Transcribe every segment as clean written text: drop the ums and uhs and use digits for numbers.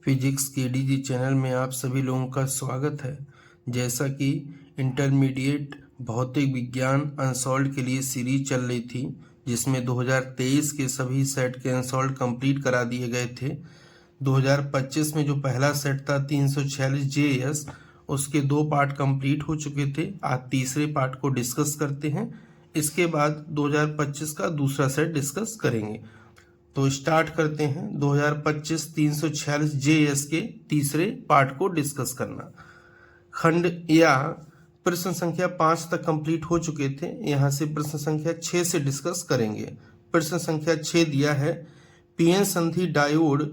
Physics के DG channel में आप सभी लोगों का स्वागत है। जैसा कि इंटरमीडिएट भौतिक विज्ञान अनसॉल्व्ड के लिए सीरीज चल रही थी, जिसमें 2023 के सभी सेट के अनसॉल्व्ड कंप्लीट करा दिए गए थे। 2025 में जो पहला सेट था 346 JS, उसके 2 पार्ट कंप्लीट हो चुके थे। आज तीसरे पार्ट को डिस्कस करते हैं। इसके बाद 2025 का दूसरा सेट डिस्कस करेंगे। तो स्टार्ट करते हैं 2025 346 JS के तीसरे पार्ट को डिस्कस करना। खंड या प्रश्न संख्या 5 तक कंप्लीट हो चुके थे। यहाँ से प्रश्न संख्या 6 से डिस्कस करेंगे। प्रश्न संख्या 6 दिया है, पीएन संधि डायोड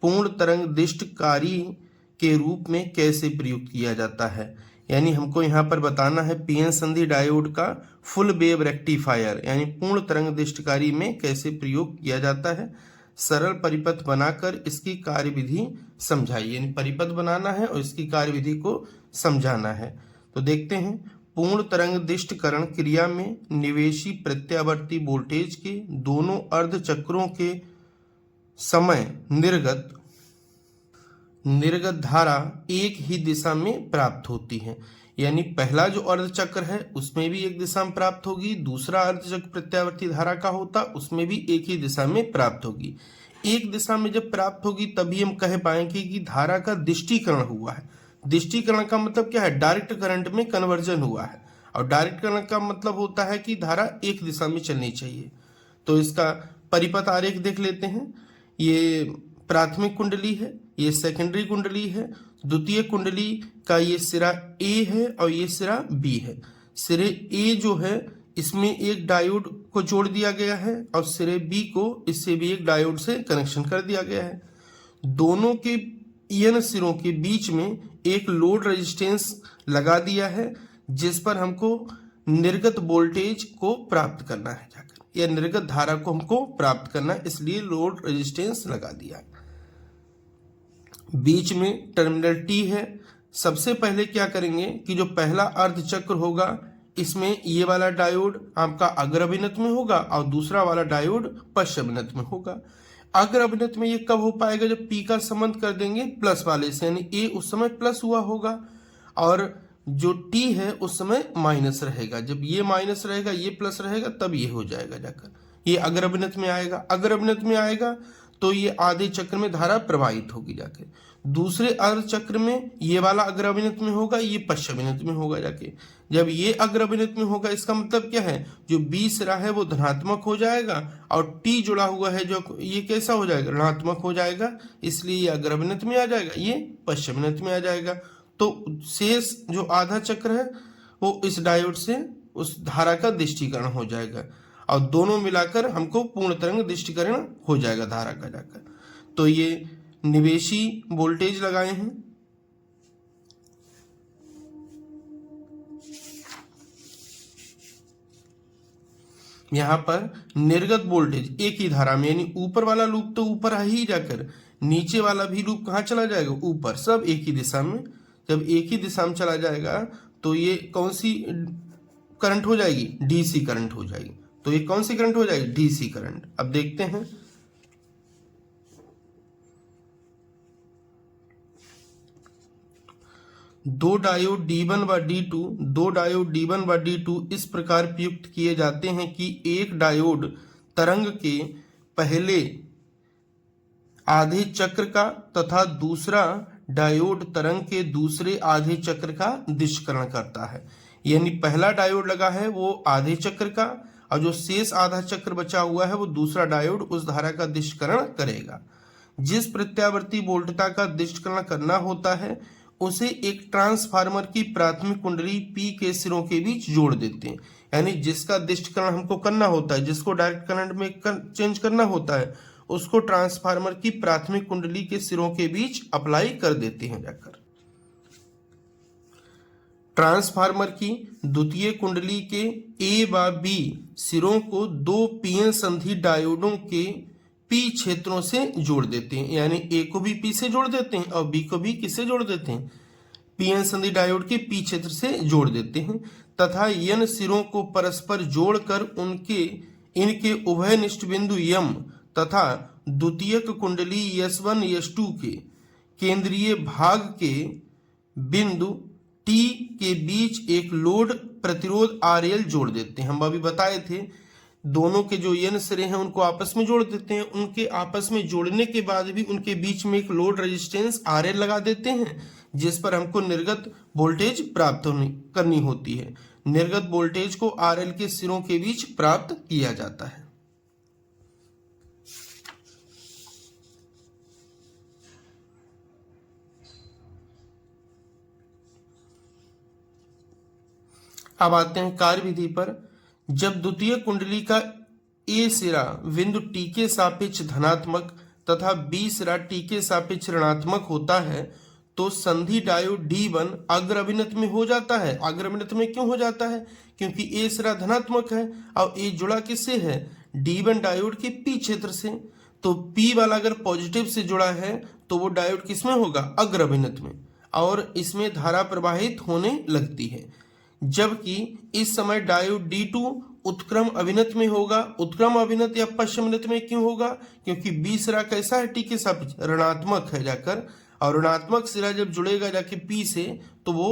पूर्ण तरंग दिष्टकारी के रूप में कैसे प्रयुक्त किया जाता है। यानी हमको यहाँ पर बताना है पीएन संधि डायोड का फुल वेव रेक्टिफायर यानी पूर्ण तरंग दिष्टकारी में कैसे प्रयोग किया जाता है। सरल परिपथ बनाकर इसकी कार्यविधि समझाइए। यानी परिपथ बनाना है और इसकी कार्यविधि को समझाना है। तो देखते हैं, पूर्ण तरंग दिष्टकरण क्रिया में निवेशी प्रत्यावर्ती वोल्टेज के दोनों अर्धचक्रों के समय निर्गत धारा एक ही दिशा में प्राप्त होती है। यानी पहला जो अर्धचक्र है उसमें भी एक दिशा में प्राप्त होगी, दूसरा अर्धचक्र प्रत्यावर्ती धारा का होता उसमें भी एक ही दिशा में प्राप्त होगी। एक दिशा में जब प्राप्त होगी तभी हम कह पाएंगे कि धारा का दिष्टीकरण हुआ है। दिष्टीकरण का मतलब क्या है? डायरेक्ट करंट में कन्वर्जन हुआ है। और डायरेक्ट करंट का मतलब होता है कि धारा एक दिशा में चलनी चाहिए। तो इसका परिपथ आरेख देख लेते हैं। ये प्राथमिक कुंडली है, ये सेकेंडरी कुंडली है, द्वितीय कुंडली का ये सिरा ए है और ये सिरा बी है। सिरे ए जो है इसमें एक डायोड को जोड़ दिया गया है और सिरे बी को इससे भी एक डायोड से कनेक्शन कर दिया गया है। दोनों के इन सिरों के बीच में एक लोड रेजिस्टेंस लगा दिया है, जिस पर हमको निर्गत वोल्टेज को प्राप्त करना है जाकर, या निर्गत धारा को हमको प्राप्त करना है, इसलिए लोड रेजिस्टेंस लगा दिया है। बीच में टर्मिनल टी है। सबसे पहले क्या करेंगे कि जो पहला अर्धचक्र होगा इसमें ये वाला डायोड आपका अग्र अभिनत में होगा और दूसरा वाला डायोड पश्चिम अभिनत में होगा। अग्र अभिनत में ये कब हो पाएगा? जब पी का संबंध कर देंगे प्लस वाले से, यानी ए उस समय प्लस हुआ होगा और जो टी है उस समय माइनस रहेगा। जब ये माइनस रहेगा ये प्लस रहेगा तब ये हो जाएगा जाकर, ये अग्र अभिनत में आएगा। अग्र अभिनत में आएगा तो ये आधे चक्र में धारा प्रवाहित होगी जाके। दूसरे अर्ध चक्र में ये वाला अग्र अभिनत में होगा, ये पश्चिम अभिनत में होगा जाके। जब ये अग्र अभिनत में होगा इसका मतलब क्या है? जो बी सिरा है वो धनात्मक हो जाएगा और टी जुड़ा हुआ है जो ये कैसा हो जाएगा? ऋणात्मक हो जाएगा, इसलिए ये अग्र अभिनत में आ जाएगा, ये पश्चिम अभिनत में आ जाएगा। तो शेष जो आधा चक्र है वो इस डायोड से उस धारा का दिष्टीकरण हो जाएगा और दोनों मिलाकर हमको पूर्ण तरंग दिष्टीकरण हो जाएगा धारा का जाकर। तो ये निवेशी वोल्टेज लगाए हैं। यहां पर निर्गत वोल्टेज एक ही धारा में, यानी ऊपर वाला लूप तो ऊपर ही जाकर, नीचे वाला भी लूप कहाँ चला जाएगा? ऊपर। सब एक ही दिशा में। जब एक ही दिशा में चला जाएगा तो ये कौन सी करंट हो जाएगी? डीसी करंट हो जाएगी। तो ये कौन सी करंट हो जाएगी? DC current. अब देखते हैं, दो डायोड D1 व D2 इस प्रकार प्रयुक्त किए जाते हैं कि एक डायोड तरंग के पहले आधे चक्र का तथा दूसरा डायोड तरंग के दूसरे आधे चक्र का दिष्करण करता है। यानी पहला डायोड लगा है वो आधे चक्र का और जो शेष आधा चक्र बचा हुआ है वो दूसरा डायोड उस धारा का दिष्करण करेगा। जिस प्रत्यावर्ती वोल्टता का दिष्करण करना होता है उसे एक ट्रांसफार्मर की प्राथमिक कुंडली P के सिरों के बीच जोड़ देते हैं। यानी जिसका दिष्करण हमको करना होता है, जिसको डायरेक्ट करंट में चेंज करना होता है, उसको ट्रांसफार्मर की प्राथमिक कुंडली के सिरों के बीच अप्लाई कर देते हैं जाकर। ट्रांसफार्मर की द्वितीय कुंडली के A व B सिरों को दो पीएन संधि डायोडों के P क्षेत्रों से जोड़ देते हैं। यानी A को भी P से जोड़ देते हैं और B को भी किससे जोड़ देते हैं? पीएन संधि डायोड के P क्षेत्र से जोड़ देते हैं तथा इन सिरों को परस्पर जोड़कर इनके उभयनिष्ठ बिंदु M तथा द्वितीयक कुंडली S1 S2 के केंद्रीय भाग के बिंदु T के बीच एक लोड प्रतिरोध RL जोड़ देते हैं। हम अभी बताए थे दोनों के जो N सिरे हैं उनको आपस में जोड़ देते हैं। उनके आपस में जोड़ने के बाद भी उनके बीच में एक लोड रेजिस्टेंस RL लगा देते हैं, जिस पर हमको निर्गत वोल्टेज प्राप्त करनी होती है। निर्गत वोल्टेज को RL के सिरों के बीच प्राप्त किया जाता है। अब आते हैं कार्य विधि पर। जब द्वितीय कुंडली का A सिरा बिंदु T के सापेक्ष धनात्मक तथा B सिरा T के सापेक्ष ऋणात्मक होता है तो संधि डायोड D1 अग्र अभिनत में हो जाता है। अग्र अभिनत में क्यों हो जाता है? क्योंकि A सिरा धनात्मक है और A जुड़ा किससे है? D1 डायोड के P क्षेत्र से। तो P वाला अगर पॉजिटिव से जुड़ा है तो वो डायोड किसमें होगा? अग्र अभिनत में, और इसमें धारा प्रवाहित होने लगती है। जबकि इस समय डायोड D2 उत्क्रम अभिनत में होगा। उत्क्रम अभिनत या पश्चिम अभिनत में क्यों होगा? क्योंकि B सिरा कैसा है? T के सापेक्ष ऋणात्मक है जाकर, और ऋणात्मक सिरा जब जुड़ेगा जाके P से तो वो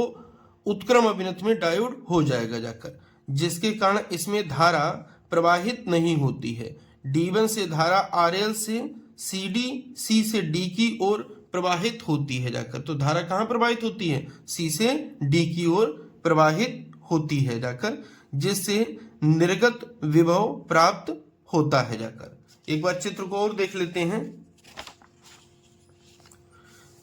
उत्क्रम अभिनत में डायोड हो जाएगा जाकर, जिसके कारण इसमें धारा प्रवाहित नहीं होती है। D1 से धारा RL से CD, C से D की ओर प्रवाहित होती है जाकर। तो धारा कहाँ प्रवाहित होती है? C से D की ओर प्रवाहित होती है जाकर, जिससे निर्गत विभव प्राप्त होता है जाकर। एक बार चित्र को और देख लेते हैं।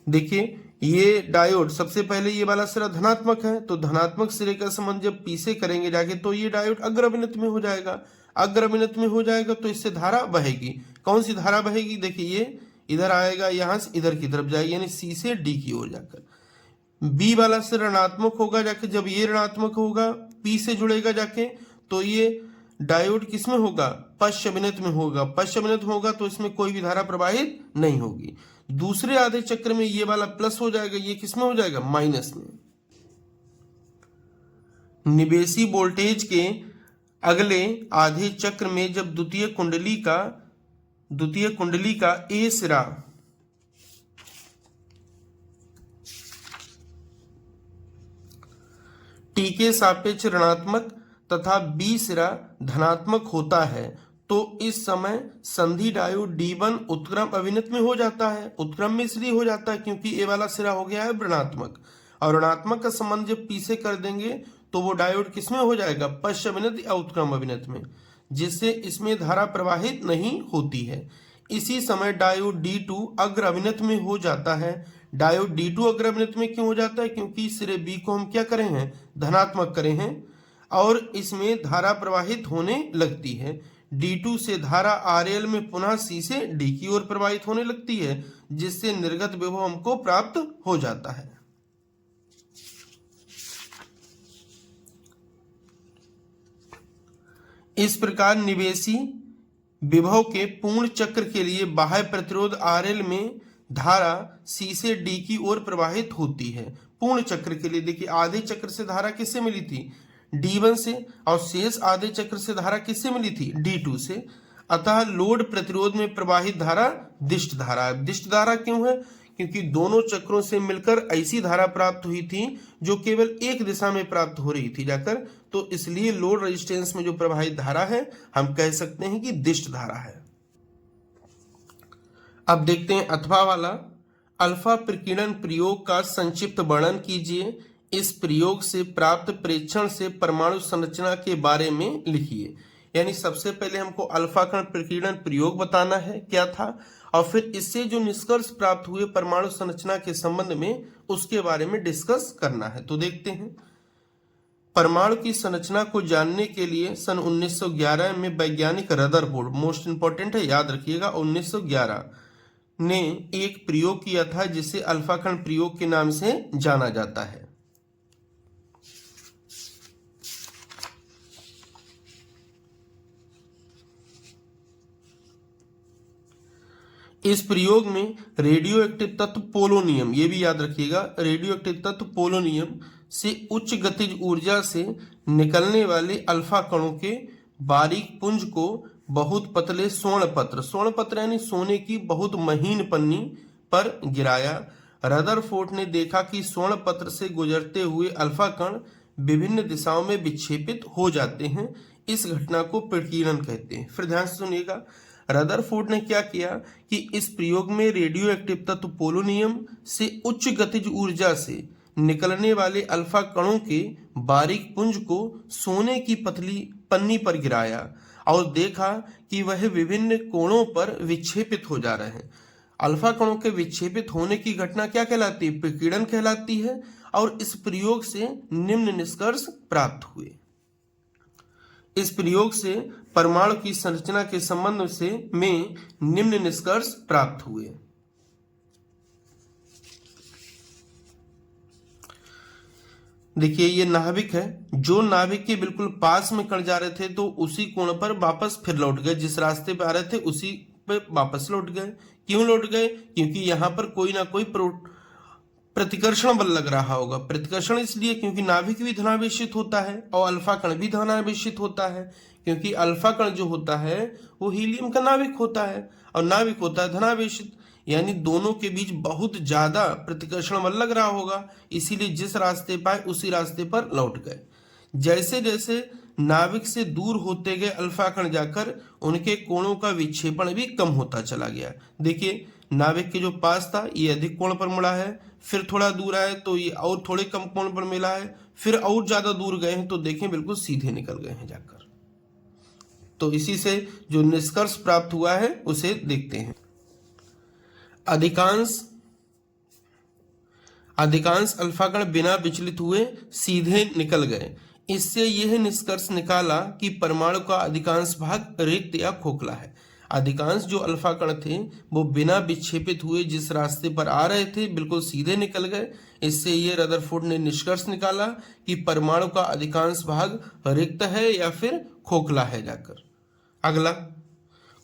देखिए ये डायोड, सबसे पहले ये वाला सिरा धनात्मक है, तो धनात्मक सिरे का संबंध जब P से करेंगे जाके तो ये डायोड अग्र अभिनत में हो जाएगा। अग्र अभिनत में हो जाएगा तो इससे धारा बहेगी। कौन सी धारा बहेगी? देखिए ये इधर आएगा, यहां से इधर की तरफ जाएगी, यानी C से D की ओर जाकर। B वाला से ऋणात्मक होगा जाके, जब ये ऋणात्मक होगा P से जुड़ेगा जाके तो ये डायोड किसमें होगा? पश्च अभिनत में होगा। पश्च अभिनत होगा तो इसमें कोई भी धारा प्रवाहित नहीं होगी। दूसरे आधे चक्र में ये वाला प्लस हो जाएगा, ये किसमें हो जाएगा? माइनस में। निवेशी वोल्टेज के अगले आधे चक्र में जब द्वितीय कुंडली का A सिरा T के सापेक्ष ऋणात्मक तथा B सिरा धनात्मक होता है तो इस समय संधि डायोड D1 उत्क्रम अभिनत में हो जाता है। उत्क्रम में इसलिए हो जाता है क्योंकि A वाला सिरा हो गया है ऋणात्मक, और ऋणात्मक का संबंध जब P से कर देंगे तो वो डायोड किसमें हो जाएगा? पश्च अभिनत या उत्क्रम अभिनत में, जिससे इसमें धारा प्रवाहित नहीं होती है। इसी समय डायोड D2 अग्र अभिनत में हो जाता है। डायोड D2 अग्र अभिनत में क्यों हो जाता है? क्योंकि सिरे B को हम क्या करें हैं? धनात्मक करें हैं, और इसमें धारा प्रवाहित होने लगती है। D2 से धारा RL में पुनः C से D की ओर प्रवाहित होने लगती है, जिससे निर्गत विभव हमको प्राप्त हो जाता है। इस प्रकार निवेशी विभव के पूर्ण चक्र के लिए बाह्य प्रतिरोध RL में धारा C से D की ओर प्रवाहित होती है। पूर्ण चक्र के लिए देखिए, आधे चक्र से धारा किससे मिली थी? D1 से, और शेष आधे चक्र से धारा किससे मिली थी? D2 से। अतः लोड प्रतिरोध में प्रवाहित धारा दिष्ट धारा है। दिष्ट धारा क्यों है? क्योंकि दोनों चक्रों से मिलकर ऐसी धारा प्राप्त हुई थी जो केवल एक दिशा में प्राप्त हो रही थी जाकर, तो इसलिए लोड रेजिस्टेंस में जो प्रवाहित धारा है हम कह सकते हैं कि दिष्ट धारा है। अब देखते हैं अथवा वाला। अल्फा प्रकीर्णन प्रयोग का संक्षिप्त वर्णन कीजिए। इस प्रयोग से प्राप्त प्रेक्षण से परमाणु संरचना के बारे में लिखिए। यानी सबसे पहले हमको अल्फा कण प्रकीर्णन प्रयोग बताना है क्या था, और फिर इससे जो निष्कर्ष प्राप्त हुए परमाणु संरचना के संबंध में उसके बारे में डिस्कस करना है। तो देखते हैं। परमाणु की संरचना को जानने के लिए सन 1911 में वैज्ञानिक रदरफोर्ड, मोस्ट इंपॉर्टेंट है याद रखिएगा, 1911 ने एक प्रयोग किया था जिसे अल्फा कण प्रयोग के नाम से जाना जाता है। इस प्रयोग में रेडियो एक्टिव तत्व पोलोनियम, ये भी याद रखिएगा, रेडियो एक्टिव तत्व पोलोनियम से उच्च गतिज ऊर्जा से निकलने वाले अल्फा कणों के बारीक पुंज को बहुत पतले स्वर्ण पत्र यानी सोने की बहुत महीन पन्नी पर गिराया रदरफोर्ड ने देखा कि स्वर्ण पत्र से गुजरते हुए अल्फा कण विभिन्न दिशाओं में विक्षेपित हो जाते हैं। इस घटना को प्रकीर्णन कहते हैं। फिर ध्यान से सुनिएगा, रदरफोर्ड ने क्या किया कि इस प्रयोग में रेडियो एक्टिव तत्व पोलोनियम से उच्च गतिज ऊर्जा से निकलने वाले अल्फा कणों के बारीक पुंज को सोने की पतली पन्नी पर गिराया और देखा कि वह विभिन्न कोणों पर विक्षेपित हो जा रहे हैं। अल्फा कणों के विक्षेपित होने की घटना क्या कहलाती है? प्रकीर्णन कहलाती है। और इस प्रयोग से निम्न निष्कर्ष प्राप्त हुए। इस प्रयोग से परमाणु की संरचना के संबंध से में निम्न निष्कर्ष प्राप्त हुए। देखिए, ये नाभिक है। जो नाभिक के बिल्कुल पास में कण जा रहे थे तो उसी कोण पर वापस फिर लौट गए, जिस रास्ते पे आ रहे थे उसी पे वापस लौट गए। क्यों लौट गए? क्योंकि यहाँ पर कोई ना कोई प्रतिकर्षण बल लग रहा होगा। प्रतिकर्षण इसलिए क्योंकि नाभिक भी धनावेशित होता है और अल्फा कण भी धनावेशित होता है, क्योंकि अल्फा कण जो होता है वो हीलियम का नाभिक होता है और नाभिक होता है धनावेशित, यानी दोनों के बीच बहुत ज्यादा प्रतिकर्षण बल लग रहा होगा। इसीलिए जिस रास्ते पाए उसी रास्ते पर लौट गए। जैसे जैसे नाभिक से दूर होते गए अल्फा कण जाकर उनके कोणों का विक्षेपण भी कम होता चला गया। देखिए, नाभिक के जो पास था ये अधिक कोण पर मुड़ा है, फिर थोड़ा दूर आए तो ये और थोड़े कम कोण पर मिला है, फिर और ज्यादा दूर गए हैं तो देखें बिल्कुल सीधे निकल गए हैं जाकर। तो इसी से जो निष्कर्ष प्राप्त हुआ है उसे देखते हैं। अधिकांश अल्फा कण बिना विचलित हुए सीधे निकल गए। इससे यह निष्कर्ष निकाला कि परमाणु का अधिकांश भाग रिक्त या खोखला है। अधिकांश जो अल्फा कण थे वो बिना विक्षेपित हुए जिस रास्ते पर आ रहे थे बिल्कुल सीधे निकल गए। इससे ये रदरफोर्ड ने निष्कर्ष निकाला कि परमाणु का अधिकांश भाग रिक्त है या फिर खोखला है जाकर। अगला,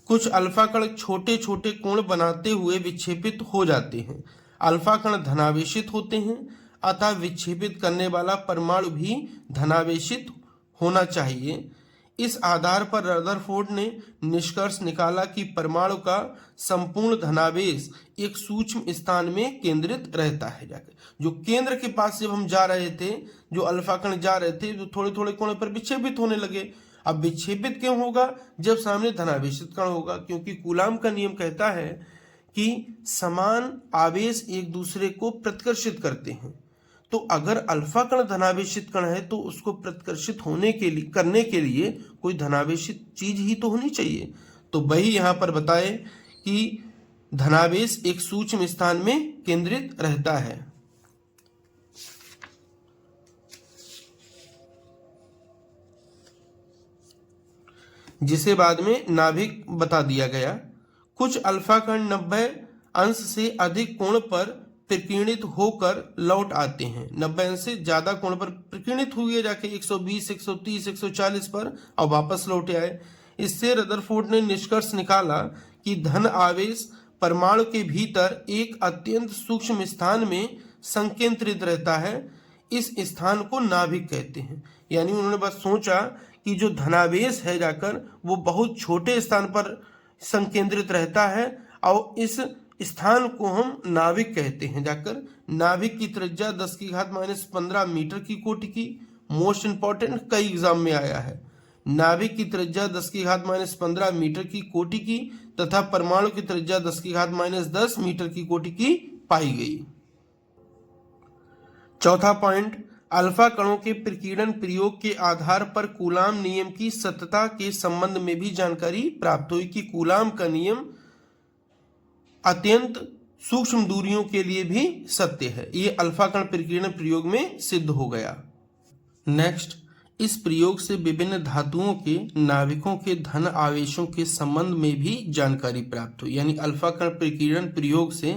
कुछ अल्फा कण छोटे छोटे कोण बनाते हुए विक्षेपित हो जाते हैं। अल्फा कण धनावेशित होते हैं, अतः विक्षेपित करने वाला परमाणु भी धनावेशित होना चाहिए। इस आधार पर रदरफोर्ड ने निष्कर्ष निकाला कि परमाणु का संपूर्ण धनावेश एक सूक्ष्म स्थान में केंद्रित रहता है जाकर। जो केंद्र के पास जब हम जा रहे थे, जो अल्फा कण जा रहे थे, तो थोड़े थोड़े कोण पर विक्षेपित होने लगे। अब विक्षेपित क्यों होगा? जब सामने धनावेशित कण होगा, क्योंकि कूलाम का नियम कहता है कि समान आवेश एक दूसरे को प्रतिकर्षित करते हैं। तो अगर अल्फा कण धनावेशित कण है तो उसको प्रतिकर्षित करने के लिए कोई धनावेशित चीज ही तो होनी चाहिए। तो वही यहाँ पर बताए कि धनावेश एक सूक्ष्म स्थान में केंद्रित रहता है। जिसे बाद में नाभिक बता दिया गया। कुछ अल्फा कण 90 अंश से अधिक कोण पर प्रकीर्णित होकर लौट आते हैं। 90 अंश से ज्यादा कोण पर प्रकीर्णित हुए जाके 120, 130, 140 पर और वापस लौटे आए। इससे रदरफोर्ड ने निष्कर्ष निकाला कि धन आवेश परमाणु के भीतर एक अत्यंत सूक्ष्म स्थान में संकेंद्रित रहता है। इस स्थान को नाभिक कहते हैं। यानी उन्होंने बस सोचा कि जो धनावेश है जाकर वो बहुत छोटे स्थान पर संकेंद्रित रहता है और इस स्थान को हम नाभिक कहते हैं जाकर। नाभिक की त्रिज्या 10⁻⁻15 मीटर की कोटि की। मोस्ट इंपॉर्टेंट, कई एग्जाम में आया है। नाभिक की त्रिज्या 10⁻15 मीटर की कोटि की तथा परमाणु की त्रिज्या 10⁻10 मीटर की कोटि की पाई गई। चौथा पॉइंट, अल्फा कणों के प्रकीर्णन प्रयोग के आधार पर कूलाम नियम की सत्यता के संबंध में भी जानकारी प्राप्त हुई कि कूलाम का नियम अत्यंत सूक्ष्म दूरियों के लिए भी सत्य है। ये अल्फा कण प्रकीर्णन प्रयोग में सिद्ध हो गया। नेक्स्ट, इस प्रयोग से विभिन्न धातुओं के नाभिकों के धन आवेशों के संबंध में भी जानकारी प्राप्त हुई। यानी अल्फा कण प्रकीर्णन प्रयोग से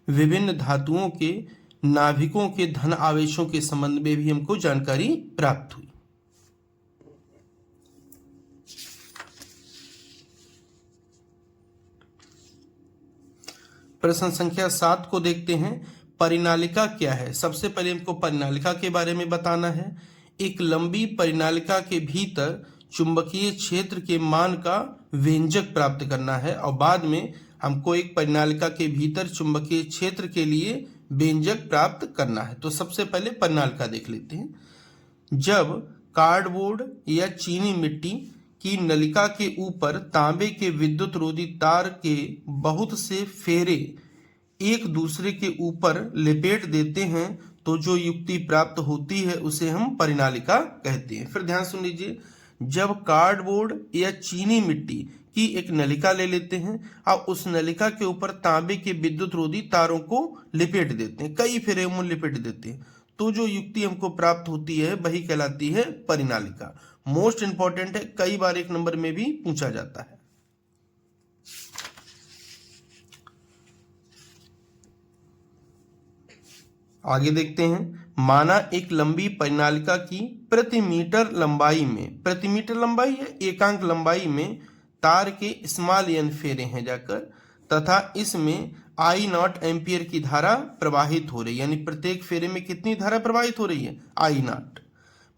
विभिन्न धातुओं के नाभिकों के धन आवेशों के संबंध में भी हमको जानकारी प्राप्त हुई। प्रश्न संख्या 7 को देखते हैं। परिनालिका क्या है? सबसे पहले हमको परिनालिका के बारे में बताना है। एक लंबी परिनालिका के भीतर चुंबकीय क्षेत्र के मान का व्यंजक प्राप्त करना है और बाद में हमको एक परिनालिका के भीतर चुंबकीय क्षेत्र के लिए व्यंजक प्राप्त करना है। तो सबसे पहले परिनालिका देख लेते हैं। जब कार्डबोर्ड या चीनी मिट्टी की नलिका के ऊपर तांबे के विद्युत रोधी तार के बहुत से फेरे एक दूसरे के ऊपर लिपेट देते हैं तो जो युक्ति प्राप्त होती है उसे हम परिनालिका कहते हैं। फिर ध्यान सुन लीजिए, जब कार्डबोर्ड या चीनी मिट्टी की एक नलिका ले लेते हैं और उस नलिका के ऊपर तांबे के विद्युत रोधी तारों को लिपेट देते हैं, कई फेरे में लिपेट देते हैं, तो जो युक्ति हमको प्राप्त होती है वही कहलाती है परिनालिका। मोस्ट इंपॉर्टेंट है, कई बार एक नंबर में भी पूछा जाता है। आगे देखते हैं, माना एक लंबी परिनालिका की प्रति मीटर लंबाई में, प्रति मीटर लंबाई या एकांक लंबाई में तार के स्मॉल एन फेरे हैं जाकर, तथा इसमें I0 एम्पियर की धारा प्रवाहित हो रही है, यानी प्रत्येक फेरे में कितनी धारा प्रवाहित हो रही है, I0।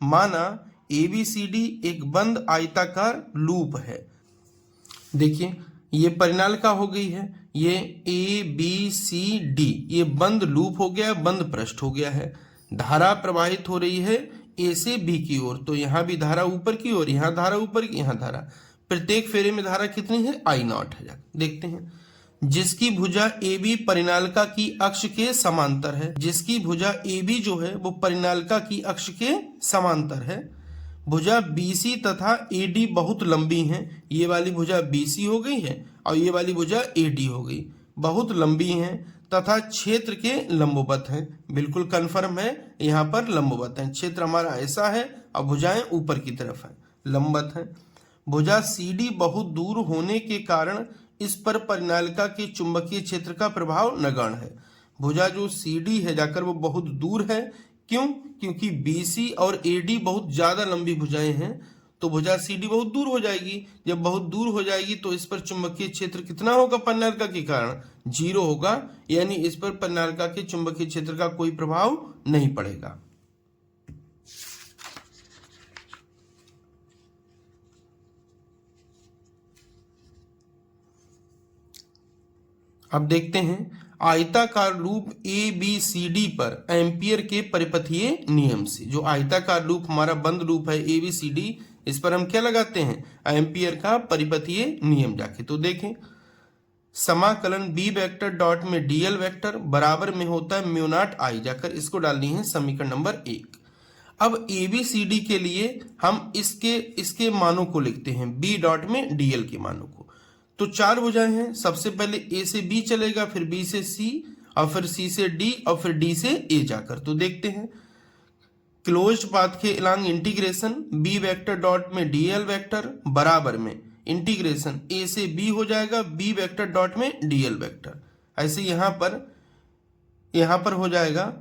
माना ABCD एक बंद आयताकार लूप है। देखिए ये परिनालिका हो गई है, ये ABCD ये बंद लूप हो गया, बंद पृष्ठ हो गया है। धारा प्रवाहित हो रही है A से B की ओर, तो यहाँ भी धारा ऊपर की ओर, यहाँ धारा ऊपर की, यहाँ धारा। प्रत्येक फेरे में धारा कितनी है, I0 है। देखते हैं, जिसकी भुजा AB परिनालिका की अक्ष के समांतर है, जिसकी भुजा AB जो है वो परिनालिका की अक्ष के समांतर है। भुजा BC तथा AD बहुत लंबी हैं, ये वाली भुजा BC हो गई है और ये वाली भुजा AD हो गई, बहुत लंबी हैं तथा क्षेत्र के लंबवत हैं। बिल्कुल कंफर्म है, यहाँ पर लंबवत हैं। क्षेत्र हमारा ऐसा है और भुजाएं ऊपर की तरफ है, लंबवत हैं। भुजा CD बहुत दूर होने के कारण इस पर परिनालिका के चुंबकीय क्षेत्र का प्रभाव नगण्य है। भुजा जो CD है जाकर वो बहुत दूर है, क्यों? क्योंकि BC और AD बहुत ज्यादा लंबी भुजाएं हैं, तो भुजा CD बहुत दूर हो जाएगी। जब बहुत दूर हो जाएगी तो इस पर चुंबकीय क्षेत्र कितना होगा परिनालिका के कारण, 0 होगा, यानी इस पर परिनालिका के चुंबकीय क्षेत्र का कोई प्रभाव नहीं पड़ेगा। अब देखते हैं आयताकार लूप ABCD पर एम्पियर के परिपथीय नियम से। जो आयताकार लूप हमारा बंद लूप है ABCD, इस पर हम क्या लगाते हैं, एम्पियर का परिपथीय नियम जाके। तो देखें, समाकलन B वेक्टर डॉट में DL वेक्टर बराबर में होता है म्यू नॉट I, जाकर इसको डालनी है समीकरण नंबर 1। अब ABCD के लिए हम इसके मानों को लिखते हैं B डॉट में DL के मानों को। तो 4 भुजाएं हैं, सबसे पहले A से B चलेगा, फिर B से C और फिर C से D और फिर D से A जाकर। तो देखते हैं, क्लोज्ड पाथ के along integration B vector dot में DL वेक्टर बराबर में इंटीग्रेशन A से B हो जाएगा B वेक्टर डॉट में DL वेक्टर। ऐसे यहाँ पर हो जाएगा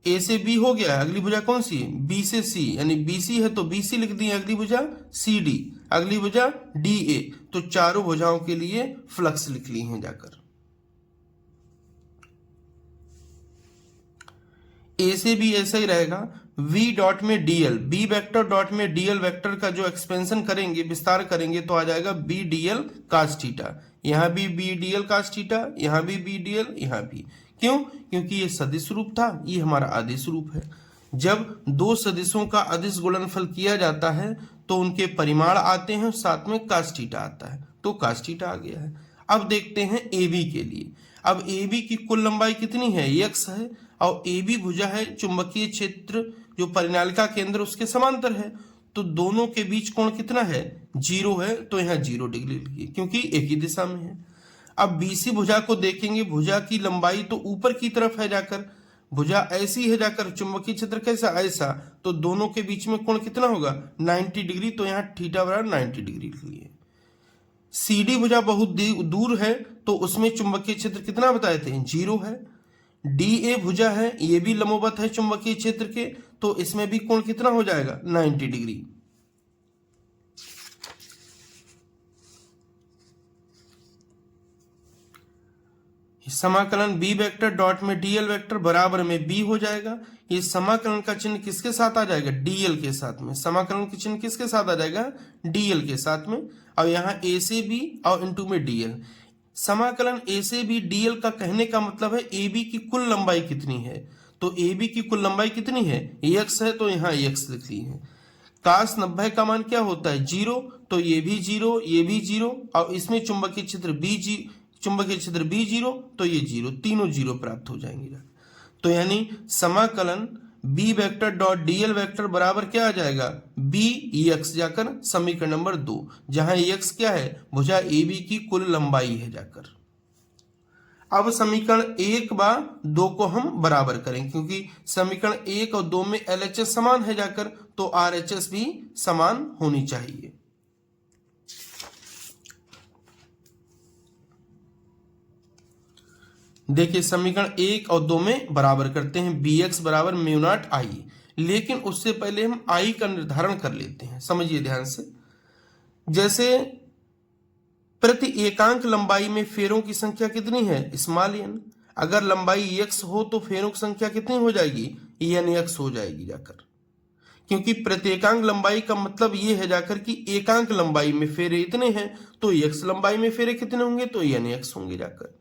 A से B हो गया, अगली भुजा कौन सी है, B से C, यानी BC है तो BC लिख दिए, अगली भुजा CD, अगली भुजा DA। तो चारों भुजाओं के लिए फ्लक्स लिख ली हैं जाकर। A से B ऐसा ही रहेगा, V डॉट में DL, B वेक्टर डॉट में DL वेक्टर का जो एक्सपेंशन करेंगे, विस्तार करेंगे, तो आ जाएगा B DL cos थीटा। यहाँ भी B DL cos थीटा, यहाँ भी B DL, यहाँ भी। क्यों? क्योंकि ये सदिश रूप था, ये हमारा अदिश रूप है। जब दो सदिशों का अदिश गुणनफल किया जाता है तो उनके परिमाण आते हैं, साथ में cos थीटा आता है, तो cos थीटा आ गया है। अब देखते हैं AB के लिए। अब AB की कुल लंबाई कितनी है, x है, और AB भुजा है, चुंबकीय क्षेत्र जो परिनालिका के अंदर उसके समांतर है, तो दोनों के बीच कोण कितना है, 0 है, तो यहाँ 0 डिग्री लिखिए क्योंकि एक ही दिशा में है। अब BC भुजा को देखेंगे, भुजा की लंबाई तो ऊपर की तरफ है जाकर, भुजा ऐसी है जाकर, चुंबकीय क्षेत्र कैसा, ऐसा, तो दोनों के बीच में कोण कितना होगा, 90 डिग्री, तो यहाँ थीटा बराबर 90 डिग्री लिख लिए। CD भुजा बहुत दूर है तो उसमें चुंबकीय क्षेत्र कितना बताए थे, 0 है। DA भुजा है, ये भी लंबवत है चुंबकीय क्षेत्र के, तो इसमें भी कोण कितना हो जाएगा, 90 डिग्री। समाकलन B वेक्टर डॉट में DL वेक्टर बराबर में B हो जाएगा। ये समाकलन का चिन्ह किसके साथ आ जाएगा, DL के साथ में। समाकलन का चिन्ह किसके साथ आ जाएगा, DL के साथ में। और यहाँ A से B और इनटू में DL। समाकलन ए से बी डीएल का कहने का मतलब है ए बी की कुल लंबाई कितनी है। तो ए बी की कुल लंबाई कितनी है, एक्स है, तो यहाँ एक्स लिख ली है। काश 90 का मान क्या होता है, 0, तो ये भी 0, ये भी 0, और इसमें चुंबकीय क्षेत्र बी 0, तो ये 0, तीनों 0 प्राप्त हो जाएंगे। तो यानी समाकलन B vector dot DL vector बराबर क्या आ जाएगा, बी एक्स, जाकर समीकरण नंबर 2, जहां एक्स क्या है, भुजा ए बी की कुल लंबाई है जाकर। अब समीकरण 1 व 2 को हम बराबर करें, क्योंकि समीकरण 1 और 2 में एलएचएस समान है जाकर, तो आरएचएस भी समान होनी चाहिए। देखिए समीकरण 1 और 2 में बराबर करते हैं, बी एक्स बराबर म्यू नॉट आई, लेकिन उससे पहले हम आई का निर्धारण कर लेते हैं। समझिए ध्यान से, जैसे प्रति एकांक लंबाई में फेरों की संख्या कितनी है, स्मॉल एन। अगर लंबाई एक्स हो तो फेरों की संख्या कितनी हो जाएगी, एन एक्स हो जाएगी जाकर, क्योंकि प्रत्येकांक लंबाई का मतलब ये है जाकर कि एकांक लंबाई में फेरे इतने हैं, तो एक्स लंबाई में फेरे कितने होंगे, तो एन एक्स होंगे जाकर।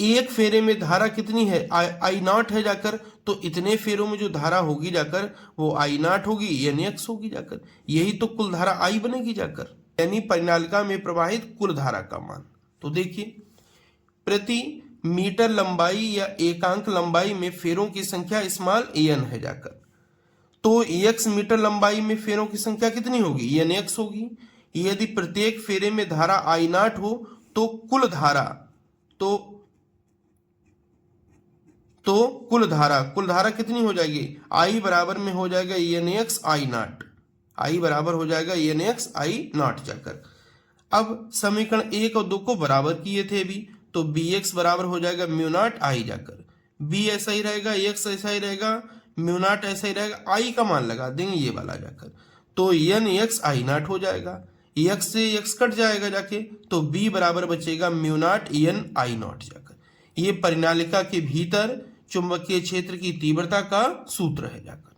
एक फेरे में धारा कितनी है, आई नॉट है जाकर, तो इतने फेरों में जो धारा होगी जाकर वो आई नॉट होगी, एन एक्स होगी जाकर। यही तो कुल धारा आई बनेगी जाकर, यानी परिनालिका में प्रवाहित कुल धारा का मान। तो देखिए प्रति मीटर लंबाई या एकांक लंबाई में फेरों की संख्या स्मॉल एन है जाकर, तो एक्स मीटर लंबाई में फेरों की संख्या कितनी होगी, एन एक्स होगी। यदि प्रत्येक फेरे में धारा आई नॉट हो तो कुल धारा कुल धारा कितनी हो जाएगी, आई बराबर में हो जाएगा एन एक्स आई नॉट, आई बराबर हो जाएगा एन एक्स आई नॉट जाकर। अब समीकरण 1 और 2 को बराबर किए थे भी, तो बी एक्स बराबर हो जाएगा म्यू नॉट आई जाकर, बी ऐसा ही रहेगा, एक्स ऐसा ही रहेगा, म्यू नॉट ऐसा ही रहेगा, आई का मान लगा देंगे ये वाला जाकर, तो एन एक्स आई नॉट हो जाएगा, एक्स से एक्स कट जाएगा जाके, तो बी बराबर बचेगा mu not an I not जाकर। ये परिनालिका के भीतर चुंबकीय क्षेत्र की तीव्रता का सूत्र है जाकर।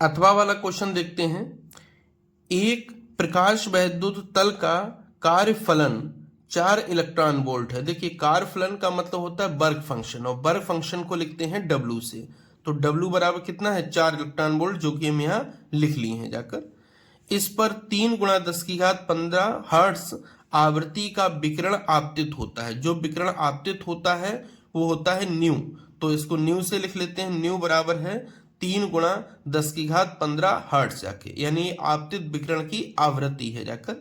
अथवा वाला क्वेश्चन देखते हैं, एक प्रकाश वैद्युत तल का कार्यफलन 4 इलेक्ट्रॉन वोल्ट है। देखिए कार्यफलन का मतलब होता है वर्क फंक्शन, और वर्क फंक्शन को लिखते हैं W से, तो W बराबर कितना है, 4 इलेक्ट्रॉन वोल्ट, जो कि हम यहाँ लिख लिए हैं जाकर। इस पर 3 × 10⁻15 हर्ट्ज आवृत्ति का विकिरण आपतित होता है। जो विकिरण आपतित होता है वो होता है न्यू, तो इसको न्यू से लिख लेते हैं। न्यू बराबर है 3 × 10⁻15 हर्ट्ज जाके, यानी आपतित विकिरण की आवृत्ति है जाकर।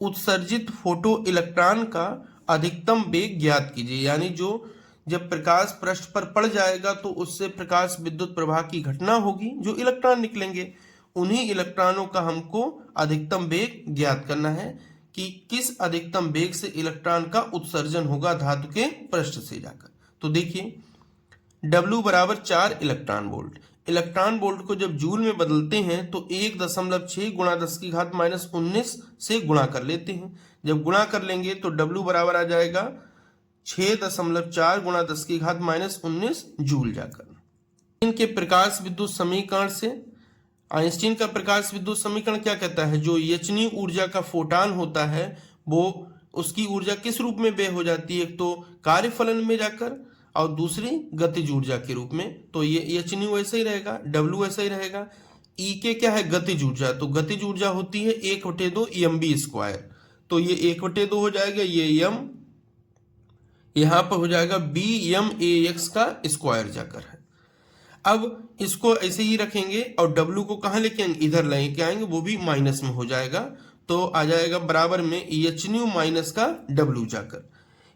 उत्सर्जित फोटो इलेक्ट्रॉन का अधिकतम वेग ज्ञात कीजिए, यानी जो जब प्रकाश पृष्ठ पर पड़ जाएगा तो उससे प्रकाश विद्युत प्रवाह की घटना होगी, जो इलेक्ट्रॉन निकलेंगे, उन्हीं इलेक्ट्रॉनों का हमको अधिकतम वेग ज्ञात करना है कि किस अधिकतम वेग से इलेक्ट्रॉन का उत्सर्जन होगा धातु के पृष्ठ से जाकर। तो देखिए W बराबर 4 इलेक्ट्रॉन वोल्ट, इलेक्ट्रॉन वोल्ट को जब जूल में बदलते हैं तो 1.6 × 10⁻19 से गुणा कर लेते हैं। जब गुणा कर लेंगे तो W बराबर आ जाएगा 6.4 × 10⁻19 जूल जाकर। इनके प्रकाश विद्युत समीकरण से आइंस्टीन का प्रकाश विद्युत समीकरण क्या कहता है, जो यचनी ऊर्जा का फोटान होता है वो उसकी ऊर्जा किस रूप में व्यय हो जाती है, एक तो कार्यफलन में जाकर और दूसरी गतिज ऊर्जा के रूप में। तो ये यचनी वैसे ही रहेगा, W ऐसा ही रहेगा। E के क्या है, गतिज ऊर्जा, तो गतिज ऊर्जा होती है 1/2 mv², तो ये 1/2 हो जाएगा, ये m यहाँ पर हो जाएगा bmax का स्क्वायर जाकर है। अब इसको ऐसे ही रखेंगे और W को कहाँ लेके आएंगे, इधर लेके आएंगे, वो भी माइनस में हो जाएगा, तो आ जाएगा बराबर में एच न्यू माइनस का W जाकर।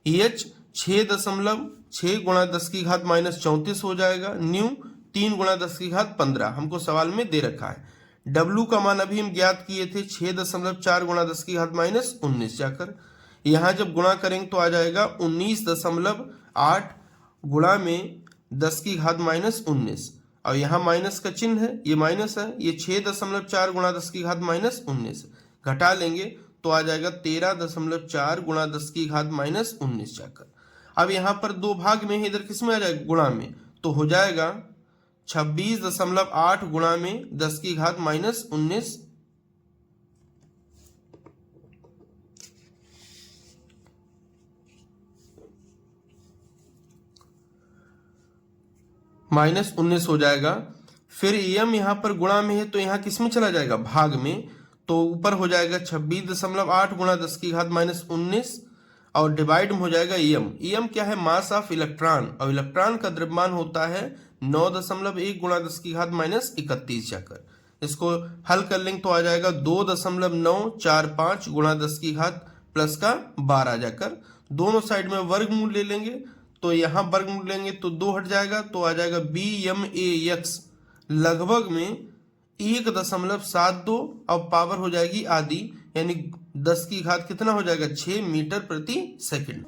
एच 6.6 × 10⁻34 हो जाएगा, न्यू 3 × 10⁻15 हमको सवाल में दे रखा है। W का मान अभी हम ज्ञात किए थे 6.4 × 10⁻19 जाकर, यहाँ जब गुणा करेंगे तो आ जाएगा 19.8 गुणा में 10⁻19, और यहाँ माइनस का चिन्ह है, ये माइनस है, ये 6.4 × 10⁻19 घटा लेंगे तो आ जाएगा 13.4 × 10⁻19 जाकर। अब यहाँ पर 2 भाग में है, इधर किस में आ जाएगा, गुणा में, तो हो जाएगा 26.8 गुणा में 10⁻19 -19 हो जाएगा। फिर एम यहाँ पर गुणा में है तो यहाँ किस में चला जाएगा, भाग में, तो ऊपर हो जाएगा 26.8 गुणा 10 की घात -19 और डिवाइड में हो जाएगा एम। एम क्या है, मास ऑफ इलेक्ट्रॉन, और इलेक्ट्रॉन का द्रव्यमान होता है 9.1 गुणा 10 की घात -31 जाकर। इसको हल कर लेंगे तो आ जाएगा 2.945 गुणा 10 की घात प्लस का 12 जाकर। दोनों साइड में वर्गमूल ले लेंगे तो यहाँ वर्गमूल लेंगे तो 2 हट जाएगा तो आ जाएगा BMAX लगभग में 1.72 और पावर हो जाएगी आधी, यानी 10 की घात कितना हो जाएगा, 6 मीटर प्रति सेकंड।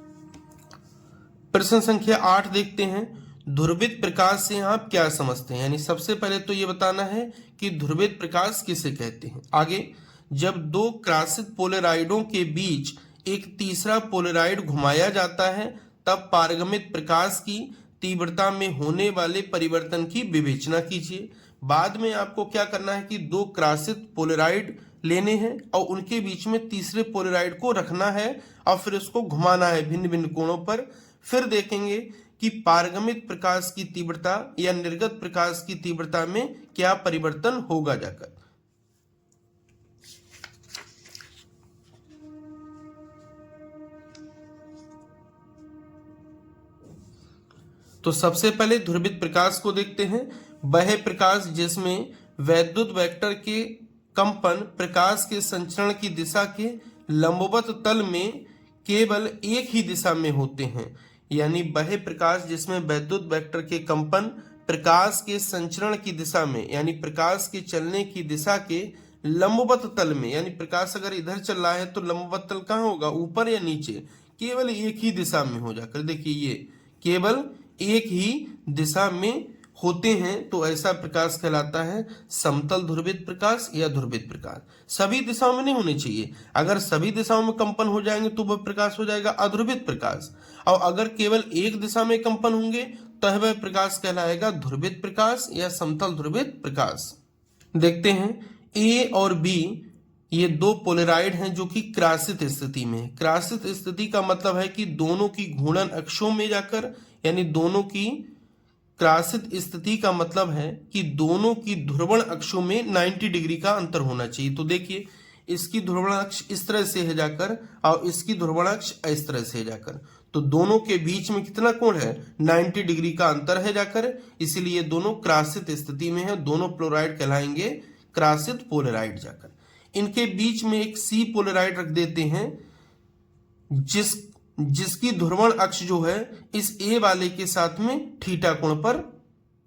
प्रश्न संख्या 8 देखते हैं। ध्रुवित प्रकाश से आप क्या समझते हैं, यानी सबसे पहले तो ये बताना है कि ध्रुवित प्रकाश किसे कहते हैं। आगे, जब दो क्रासित पोलेराइडों के बीच एक तीसरा पोलेराइड घुमाया जाता है तब पारगमित प्रकाश की तीव्रता में होने वाले परिवर्तन की विवेचना कीजिए। बाद में आपको क्या करना है कि दो क्रासित पोलेराइड लेने हैं और उनके बीच में तीसरे पोलेराइड को रखना है और फिर उसको घुमाना है भिन्न भिन्न कोणों पर। फिर देखेंगे कि पारगमित प्रकाश की तीव्रता या निर्गत प्रकाश की तीव्रता में क्या परिवर्तन होगा जाकर। तो सबसे पहले ध्रुवित प्रकाश को देखते हैं। वह प्रकाश जिसमें वैद्युत वेक्टर के कंपन प्रकाश के संचरण की दिशा के लंबवत तल में केवल एक ही दिशा में होते हैं, यानी वह प्रकाश जिसमें वैद्युत वेक्टर के कंपन प्रकाश के संचरण की दिशा में, यानी प्रकाश के चलने की दिशा के लंबवत तल में, यानी प्रकाश अगर इधर चल रहा है तो लंबवत तल कहाँ होगा, ऊपर या नीचे, केवल एक ही दिशा में हो जाकर। देखिए ये केवल एक ही दिशा में होते हैं तो ऐसा प्रकाश कहलाता है समतल ध्रुवित प्रकाश या ध्रुवित प्रकाश। सभी दिशाओं में नहीं होने चाहिए, अगर सभी दिशाओं में कंपन हो जाएंगे तो वह प्रकाश हो जाएगा अध्रुवित प्रकाश, और अगर केवल एक दिशा में कंपन होंगे तो वह प्रकाश कहलाएगा ध्रुवित प्रकाश या समतल ध्रुवित प्रकाश। देखते हैं ए और बी, ये दो पोलेराइड हैं जो कि क्रासित स्थिति में है। क्रासित स्थिति का मतलब है कि दोनों की घूर्णन अक्षों में जाकर, यानी दोनों की क्रासित स्थिति का मतलब है कि दोनों की ध्रुवण अक्षों में 90 डिग्री का अंतर होना चाहिए। तो देखिए इसकी ध्रुवण अक्ष इस तरह से है जाकर और इसकी ध्रुवण अक्ष इस तरह से है जाकर, तो दोनों के बीच में कितना कोण है, 90 डिग्री का अंतर है जाकर, इसीलिए दोनों क्रासित स्थिति में है। दोनों पोलराइड कहलाएंगे क्रासित पोलराइड जाकर। इनके बीच में एक सी पोलराइड रख देते हैं जिसकी ध्रुवण अक्ष जो है इस ए वाले के साथ में थीटा कोण पर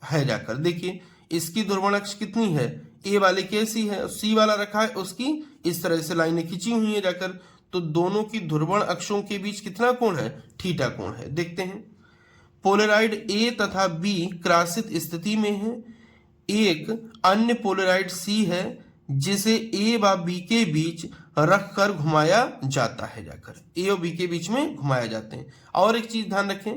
है जाकर। देखिए इसकी ध्रुवण अक्ष कितनी है, ए वाले कैसी है, सी वाला रखा है, उसकी इस तरह से लाइनें खींची हुई है जाकर, तो दोनों की ध्रुवण अक्षों के बीच कितना कोण है, थीटा कोण है। देखते हैं पोलराइड ए तथा बी क्रासित स्थिति में है। एक अन्य पोलराइड सी है जिसे ए व बी के बीच रखकर घुमाया जाता है जाकर, ए और बी के बीच में घुमाया जाते हैं। और एक चीज ध्यान रखें,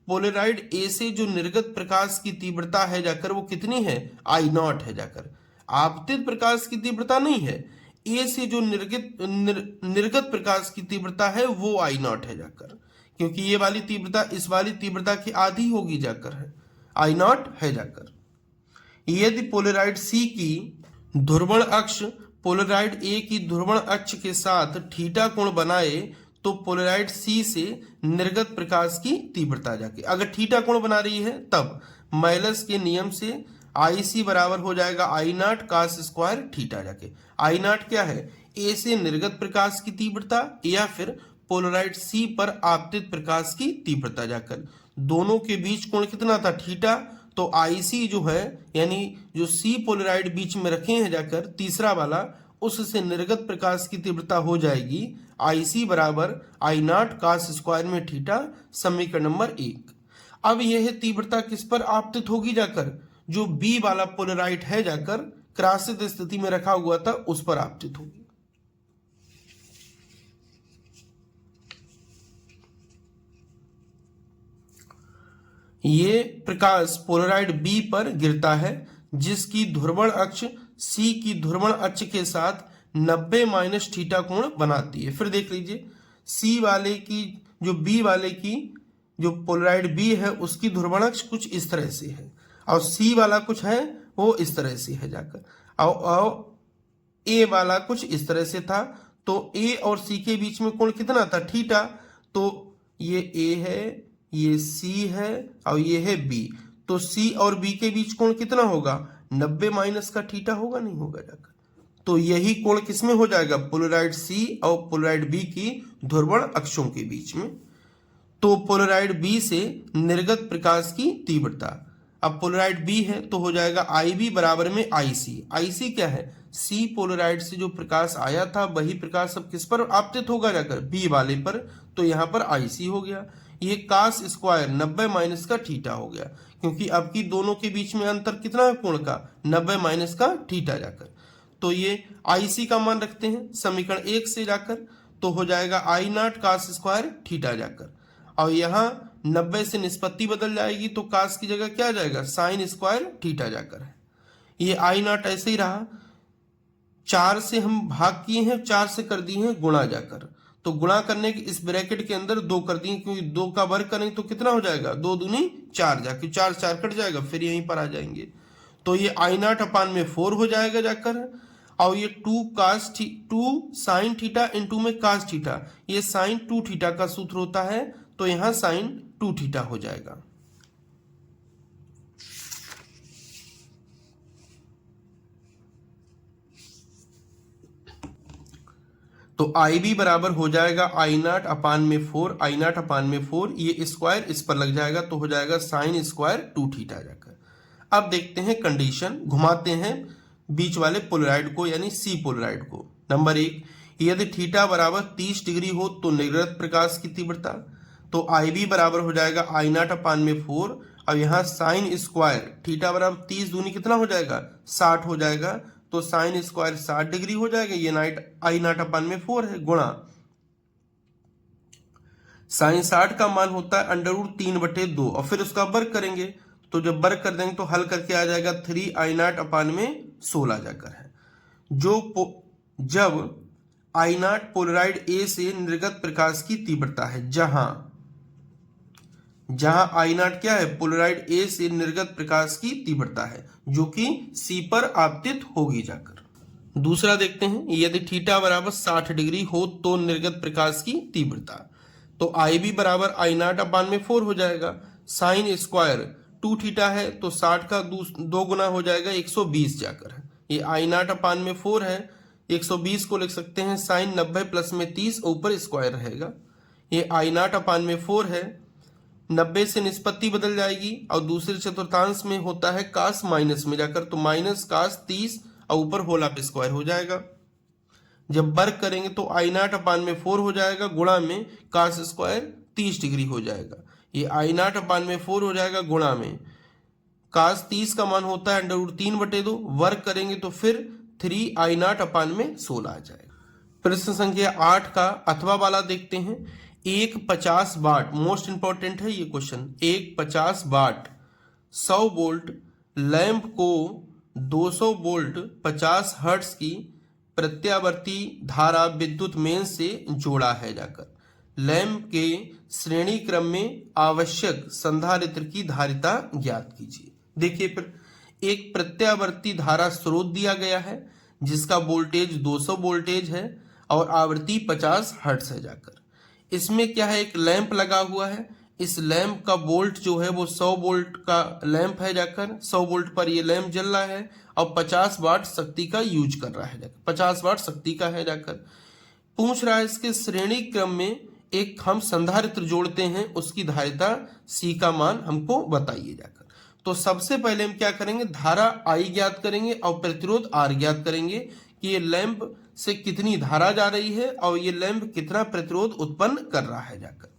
पोलराइड ए से जो निर्गत प्रकाश की तीव्रता है जाकर वो कितनी है, I0 है जाकर। आपतित प्रकाश की तीव्रता नहीं है, ए से जो निर्गत प्रकाश की तीव्रता है वो I0 है जाकर, क्योंकि ये वाली तीव्रता इस वाली तीव्रता की आधी होगी जाकर, है I0 है जाकर। यदि पोलराइड सी की ध्रुवण अक्ष पोलराइड ए की ध्रुवण अक्ष के साथ थीटा कोण बनाए तो पोलराइड सी से निर्गत प्रकाश की तीव्रता जाके, अगर थीटा कोण बना रही है तब मैलस के नियम से IC बराबर हो जाएगा I0 cos स्क्वायर थीटा जाके। I0 क्या है, ए से निर्गत प्रकाश की तीव्रता या फिर पोलराइड सी पर आपतित प्रकाश की तीव्रता जाकर। दोनों के बीच कोण कितना था, थीटा, तो IC जो है यानी जो सी पोलराइड बीच में रखे हैं जाकर तीसरा वाला, उससे निर्गत प्रकाश की तीव्रता हो जाएगी IC बराबर I0 cos स्क्वायर में थीटा, समीकरण नंबर 1। अब यह तीव्रता किस पर आपतित होगी जाकर, जो बी वाला पोलराइड है जाकर क्रासित स्थिति में रखा हुआ था उस पर आपतित होगी। ये प्रकाश पोलराइड बी पर गिरता है जिसकी ध्रुवण अक्ष सी की ध्रुवण अक्ष के साथ 90 माइनस थीटा कोण बनाती है। फिर देख लीजिए सी वाले की जो बी वाले की जो पोलराइड बी है उसकी ध्रुवण अक्ष कुछ इस तरह से है और सी वाला कुछ है वो इस तरह से है जाकर, और ए वाला कुछ इस तरह से था। तो ए और सी के बीच में कोण कितना था, थीटा। तो ये ए है, ये सी है और ये है बी। तो सी और बी के बीच कोण कितना होगा, 90 माइनस का थीटा होगा, नहीं होगा जाकर। तो यही कोण किसमें हो जाएगा, पोलराइड सी और पोलराइड बी की ध्रुवण अक्षों के बीच में। तो पोलराइड बी से निर्गत प्रकाश की तीव्रता, अब पोलराइड बी है तो हो जाएगा आई बी बराबर में आई सी। आई सी क्या है, सी पोलराइड से जो प्रकाश आया था वही प्रकाश अब किस पर आपतित होगा जाकर, बी वाले पर। तो यहाँ पर आई सी हो गया। ये कास स्क्वायर 90 माइनस का थीटा हो गया, क्योंकि अब की दोनों के बीच में अंतर कितना है कोण का, 90 माइनस का थीटा जाकर। तो ये आई सी का मान रखते हैं समीकरण 1 से जाकर, तो हो जाएगा आई नॉट कास स्क्वायर थीटा जाकर। और यहाँ 90 से निष्पत्ति बदल जाएगी तो कास की जगह क्या आ जाएगा, साइन स्क्वायर थीटा जाकर है। ये आई नॉट ऐसे ही रहा, 4 से हम भाग किए हैं, 4 से कर दिए हैं गुणा जाकर। तो गुणा करने के इस ब्रैकेट के अंदर 2 कर दिए, क्योंकि 2 का वर्ग करें तो कितना हो जाएगा, 2 दूनी 4 जाकर, 4 4 कट जाएगा, फिर यहीं पर आ जाएंगे। तो ये आई नॉट अपान में 4 हो जाएगा जाकर। और ये 2 साइन थीटा इंटू में कास थीटा, ये साइन 2 थीटा का सूत्र होता है, तो यहां साइन 2 थीटा हो जाएगा। तो आई बी बराबर हो जाएगा आई नॉट अपान में 4, आई नॉट अपान में 4, ये स्क्वायर इस पर लग जाएगा तो हो जाएगा साइन स्क्वायर 2 थीटा जाकर। अब देखते हैं कंडीशन, घुमाते हैं बीच वाले पोलराइड को यानी सी पोलराइड को। नंबर 1, यदि थीटा बराबर 30 डिग्री हो तो निर्गत प्रकाश की तीव्रता, तो आई बी बराबर हो जाएगा आई नॉट अपान में 4। अब यहाँ साइन स्क्वायर थीटा बराबर 30 दूनी कितना हो जाएगा, 60 हो जाएगा, तो साइन स्क्वायर 60 डिग्री हो जाएगा, ये आई नॉट अपान में 4 है, गुणा साइन 60 का मान होता है √3/2 और फिर उसका वर्ग करेंगे। तो जब वर्ग कर देंगे तो हल करके आ जाएगा 3 आई नॉट अपान में 16 जाकर है। जब आई नॉट पोलराइड ए से निर्गत प्रकाश की तीव्रता है, जहां आई नॉट क्या है, पोलराइड ए से निर्गत प्रकाश की तीव्रता है, जो कि सी पर आपतित होगी जाकर। दूसरा देखते हैं, यदि थीटा बराबर 60 डिग्री हो तो निर्गत प्रकाश की तीव्रता, तो आई बी बराबर आई नॉट अपान में 4 हो जाएगा। साइन स्क्वायर 2 थीटा है तो 60 का 2 गुना हो जाएगा 120 जाकर है। ये आई नॉट अपान में 4 है, 120 को लिख सकते हैं साइन 90 प्लस में 30, ऊपर स्क्वायर रहेगा। ये आई नॉट अपान में 4 है, 90 से निष्पत्ति बदल जाएगी और दूसरे चतुर्थांश में होता है कास माइनस में जाकर, तो माइनस कास 30 और ऊपर होल ऑफ स्क्वायर हो जाएगा। जब वर्ग करेंगे तो आई नॉट अपान में 4 हो जाएगा, गुणा में कास स्क्वायर 30 डिग्री हो जाएगा। ये आई नॉट अपान में 4 हो जाएगा, गुणा में कास 30 का मान होता है √3/2, वर्ग करेंगे तो फिर 3 आई नॉट अपान में 16 आ जाएगा। प्रश्न संख्या 8 का अथवा वाला देखते हैं। एक 50 वाट, मोस्ट इंपॉर्टेंट है ये क्वेश्चन, एक 50 वाट 100 वोल्ट लैंप को 200 वोल्ट 50 हर्ट्ज की प्रत्यावर्ती धारा विद्युत मेन से जोड़ा है जाकर। लैंप के श्रेणी क्रम में आवश्यक संधारित्र की धारिता ज्ञात कीजिए। देखिए फिर, एक प्रत्यावर्ती धारा स्रोत दिया गया है जिसका वोल्टेज 200 वोल्टेज है और आवृत्ति 50 हर्ट्ज है जाकर। इसमें क्या है, एक लैंप लगा हुआ है, इस लैंप का वोल्ट जो है वो 100 वोल्ट का लैंप है जाकर, 100 वोल्ट पर ये लैंप जल रहा है और 50 वाट शक्ति का यूज कर रहा है जाकर, 50 वाट शक्ति का है जाकर। पूछ रहा है इसके श्रेणी क्रम में एक हम संधारित्र जोड़ते हैं, उसकी धारिता सी का मान हमको बताइए जाकर। तो सबसे पहले हम क्या करेंगे, धारा आई ज्ञात करेंगे और प्रतिरोध आर ज्ञात करेंगे कि ये लैंप से कितनी धारा जा रही है और ये लैंप कितना प्रतिरोध उत्पन्न कर रहा है जाकर।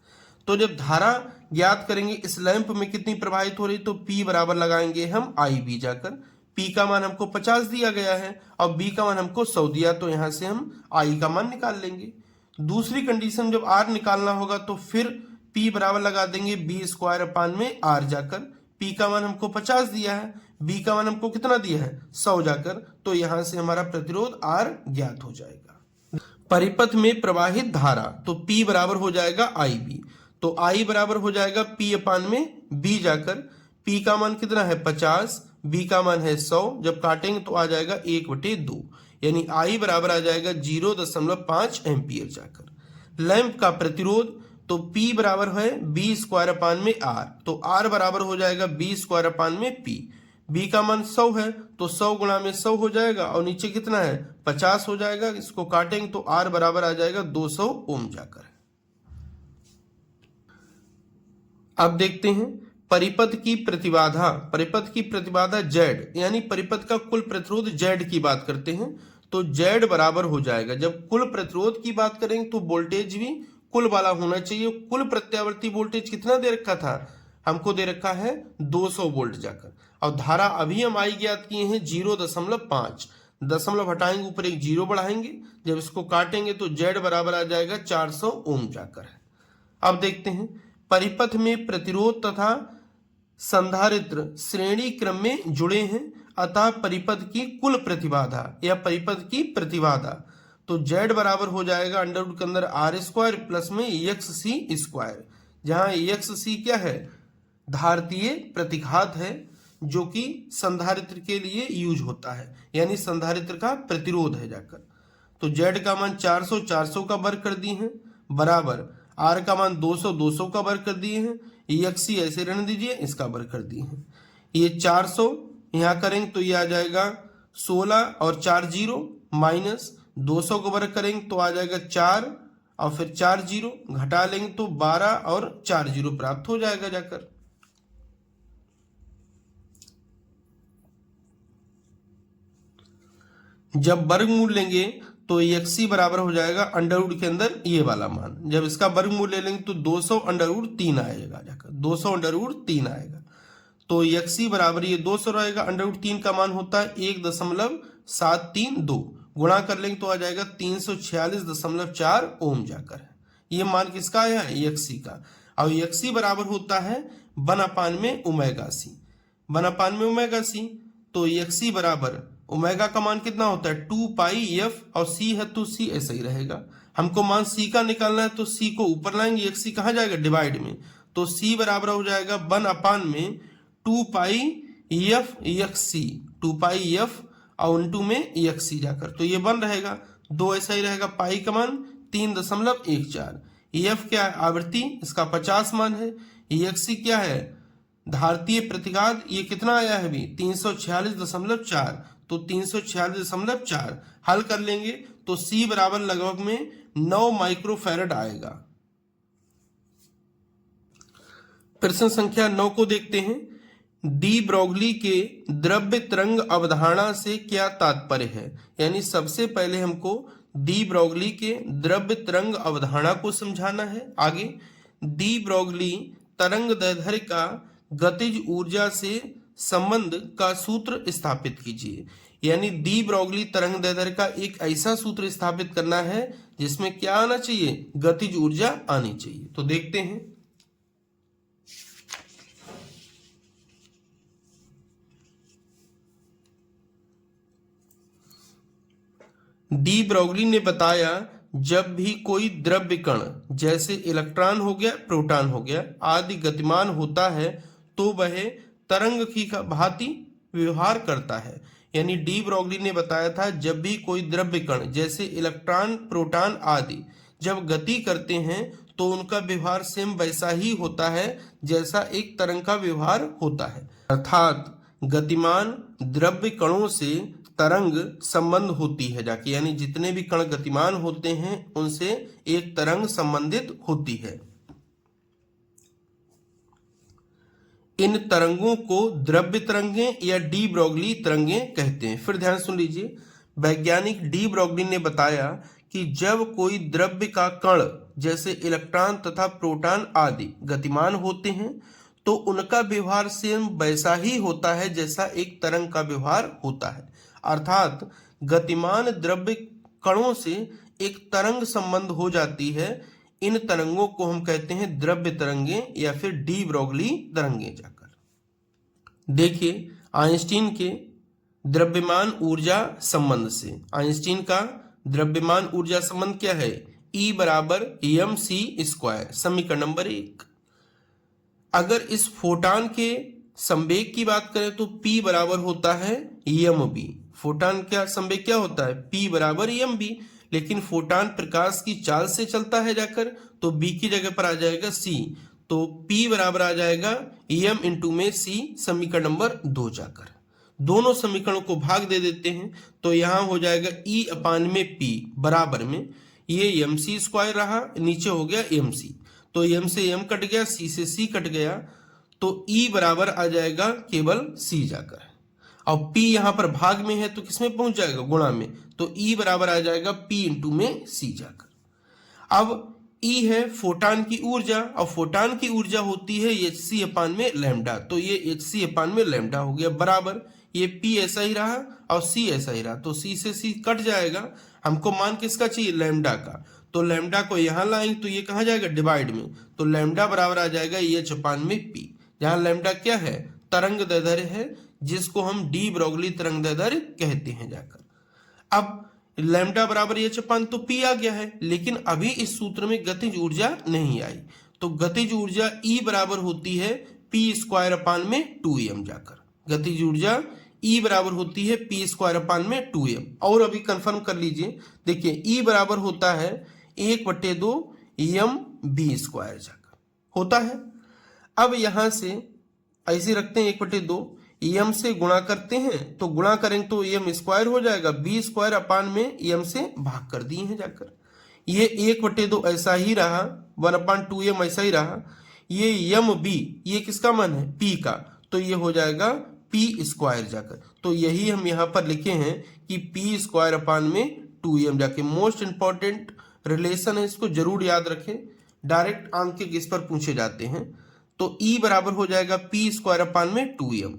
तो जब धारा ज्ञात करेंगे इस लैंप में कितनी प्रवाहित हो रही, तो P बराबर लगाएंगे हम आई बी जाकर। P का मान हमको 50 दिया गया है और B का मान हमको 100 दिया, तो यहां से हम I का मान निकाल लेंगे। दूसरी कंडीशन, जब R निकालना होगा तो फिर P बराबर लगा देंगे B² अपान में R जाकर। P का मान हमको 50 दिया है, B का मान हमको कितना दिया है 100 जाकर, तो यहां से हमारा प्रतिरोध R ज्ञात हो जाएगा। परिपथ में प्रवाहित धारा, तो P बराबर हो जाएगा IB, तो I बराबर हो जाएगा P अपान में B जाकर। P का मान कितना है 50, B का मान है 100, जब काटेंगे तो आ जाएगा 1/2, यानी I बराबर आ जाएगा 0.5 एम्पियर जाकर। लैंप का प्रतिरोध तो P बराबर है B² तो R बराबर हो जाएगा B² B का मान 100 है तो 100 गुणा में 100 हो जाएगा और नीचे कितना है 50 हो जाएगा। इसको काटेंगे तो R बराबर आ जाएगा 200 ओम जाकर। अब देखते हैं परिपथ की प्रतिबाधा। परिपथ की प्रतिबाधा Z यानी परिपथ का कुल प्रतिरोध Z की बात करते हैं तो Z बराबर हो जाएगा, जब कुल प्रतिरोध की बात करेंगे तो वोल्टेज भी कुल वाला होना चाहिए। कुल प्रत्यावर्ती वोल्टेज कितना दे रखा था, हमको दे रखा है 200 वोल्ट जाकर, और धारा अभी हम आई ज्ञात किए हैं 0.5, दशमलव हटाएंगे ऊपर एक जीरो बढ़ाएंगे, जब इसको काटेंगे तो Z बराबर आ जाएगा 400 ओम जाकर। अब देखते हैं परिपथ में प्रतिरोध तथा संधारित्र श्रेणी क्रम में जुड़े हैं, अतः परिपथ की कुल प्रतिबाधा या परिपथ की प्रतिबाधा तो Z बराबर हो जाएगा अंडर रूट के अंदर R² प्लस में XC², जहां XC क्या है धारतीय प्रतिघात है जो कि संधारित्र के लिए यूज होता है, यानी संधारित्र का प्रतिरोध है जाकर। तो Z का मान 400 का वर्ग कर दिए हैं बराबर R का मान 200 का वर्ग कर दिए हैं, XC ऐसे रहने दीजिए, इसका वर्ग कर दिए हैं। ये 400 यहाँ करेंगे तो ये आ जाएगा 16 और 4 जीरो माइनस 200 को वर्ग करेंगे तो आ जाएगा 4 और फिर 4 जीरो घटा लेंगे तो 12 और 4 जीरो प्राप्त हो जाएगा जाकर। जब वर्गमूल लेंगे तो XC बराबर हो जाएगा अंडर रूट के अंदर ये वाला मान, जब इसका वर्गमूल ले लेंगे तो 200 अंडर रूट 3 आएगा जाकर, 200 अंडर रूट 3 आएगा। तो XC बराबर ये 200 रहेगा, अंडर रूट 3 का मान होता है 1.732, गुणा कर लेंगे तो आ जाएगा 346.4 ओम जाकर। ये मान किसका आया है XC का, और XC बराबर होता है 1/में ω/c, 1/में ω/c। तो XC बराबर ओमेगा का मान कितना होता है 2πf और C है तो C ऐसा ही रहेगा। हमको मान C का निकालना है तो C को ऊपर लाएंगे, XC कहाँ जाएगा डिवाइड में, तो C बराबर हो जाएगा 1/में 2πf XC, 2πf और उनटू में XC जाकर, तो ये 1 रहेगा, 2 ऐसा ही रहेगा। पाई का मान 3.14, EF क्या है आवृत्ति, इसका 50 मान है, XC क्या है धारतीय प्रतिघात, ये कितना आया है अभी 346.4, तो 346.4 हल कर लेंगे तो C बराबर लगभग में 9 माइक्रोफैरड आएगा। प्रश्न संख्या 9 को देखते हैं। डी ब्रोगली के द्रव्य तरंग अवधारणा से क्या तात्पर्य है, यानी सबसे पहले हमको डी ब्रोगली के द्रव्य तरंग अवधारणा को समझाना है। आगे डी ब्रोगली तरंग दैर्ध्य का गतिज ऊर्जा से संबंध का सूत्र स्थापित कीजिए, यानी डी ब्रोगली तरंग दैर्ध्य का एक ऐसा सूत्र स्थापित करना है जिसमें क्या आना चाहिए गतिज ऊर्जा आनी चाहिए। तो देखते हैं। डी ब्रोगली ने बताया जब भी कोई द्रव्य कण जैसे इलेक्ट्रॉन हो गया, प्रोटॉन हो गया आदि गतिमान होता है तो वह तरंग की भांति व्यवहार करता है, यानी डी ब्रोगली ने बताया था जब भी कोई द्रव्य कण जैसे इलेक्ट्रॉन, प्रोटॉन आदि जब गति करते हैं तो उनका व्यवहार सेम वैसा ही होता है जैसा एक तरंग का व्यवहार होता है, अर्थात गतिमान द्रव्य कणों से तरंग संबंध होती है जाके, यानी जितने भी कण गतिमान होते हैं उनसे एक तरंग संबंधित होती है। इन तरंगों को द्रव्य तरंगें या डी ब्रोगली तरंगें कहते हैं। फिर ध्यान सुन लीजिए, वैज्ञानिक डी ब्रोगली ने बताया कि जब कोई द्रव्य का कण जैसे इलेक्ट्रॉन तथा प्रोटॉन आदि गतिमान होते हैं तो उनका व्यवहार सेम वैसा ही होता है जैसा एक तरंग का व्यवहार होता है, अर्थात गतिमान द्रव्य कणों से एक तरंग संबंध हो जाती है। इन तरंगों को हम कहते हैं द्रव्य तरंगें या फिर डी ब्रोगली तरंगें जाकर। देखिए आइंस्टीन के द्रव्यमान ऊर्जा संबंध से, आइंस्टीन का द्रव्यमान ऊर्जा संबंध क्या है E बराबर mc², समीकरण नंबर 1। अगर इस फोटॉन के संवेग की बात करें तो P बराबर होता है mb। फोटान क्या संवेग क्या होता है? P बराबर mb। लेकिन फोटान प्रकाश की चाल से चलता है जाकर, तो B की जगह पर आ जाएगा C। तो P बराबर आ जाएगा m इंटू में C, समीकरण नंबर 2 जाकर। दोनों समीकरणों को भाग दे देते हैं तो यहां हो जाएगा E अपान में P बराबर में ये mc स्क्वायर रहा, नीचे हो गया mc, तो m से m कट गया, c से c कट गया, तो E बराबर आ जाएगा केवल C जाकर। अब P यहां पर भाग में है तो किसमें पहुंच जाएगा? गुणा में, तो E बराबर आ जाएगा P इंटू में C जाकर। अब E है फोटान की ऊर्जा, और फोटान की ऊर्जा होती है hc अपान में लैम्डा, तो ये hc अपान में लैम्डा हो गया बराबर, ये P ऐसा ही रहा और C ऐसा ही रहा, तो C से C कट जाएगा। हमको मान किसका चाहिए? लैम्डा का, तो लैम्डा को यहां लाएंगे तो ये कहां जाएगा? डिवाइड में, तो लैम्डा बराबर आ जाएगा h अपान में P, जहां लैम्डा क्या है? तरंग दैर्ध्य है, जिसको हम डी ब्रोगली तरंग दैर्ध्य कहते हैं जाकर। अब लैम्डा बराबर h अपान तो P आ गया है, लेकिन अभी इस सूत्र में गतिज ऊर्जा नहीं आई, तो गतिज ऊर्जा E बराबर होती है P स्क्वायर अपान में 2m जाकर। गतिज ऊर्जा E बराबर होती है P स्क्वायर अपान में 2m। और अभी कंफर्म कर लीजिए, देखिए E बराबर होता है 1/2 mb स्क्वायर जाकर होता है। अब यहां से ऐसे रखते हैं 1/2, m से गुणा करते हैं तो गुणा करेंगे तो m स्क्वायर हो जाएगा, b स्क्वायर अपान में m से भाग कर दिए हैं जाकर। ये 1/2 ऐसा ही रहा, 1/2m ऐसा ही रहा, ये mb ये किसका मान है? p का, तो ये हो जाएगा p स्क्वायर जाकर। तो यही हम यहाँ पर लिखे हैं कि p स्क्वायर अपान में 2m जाके। मोस्ट इंपॉर्टेंट रिलेशन है, इसको जरूर याद रखें, डायरेक्ट अंक के किस पर पूछे जाते हैं। तो E बराबर हो जाएगा P स्क्वायर अपान में 2m,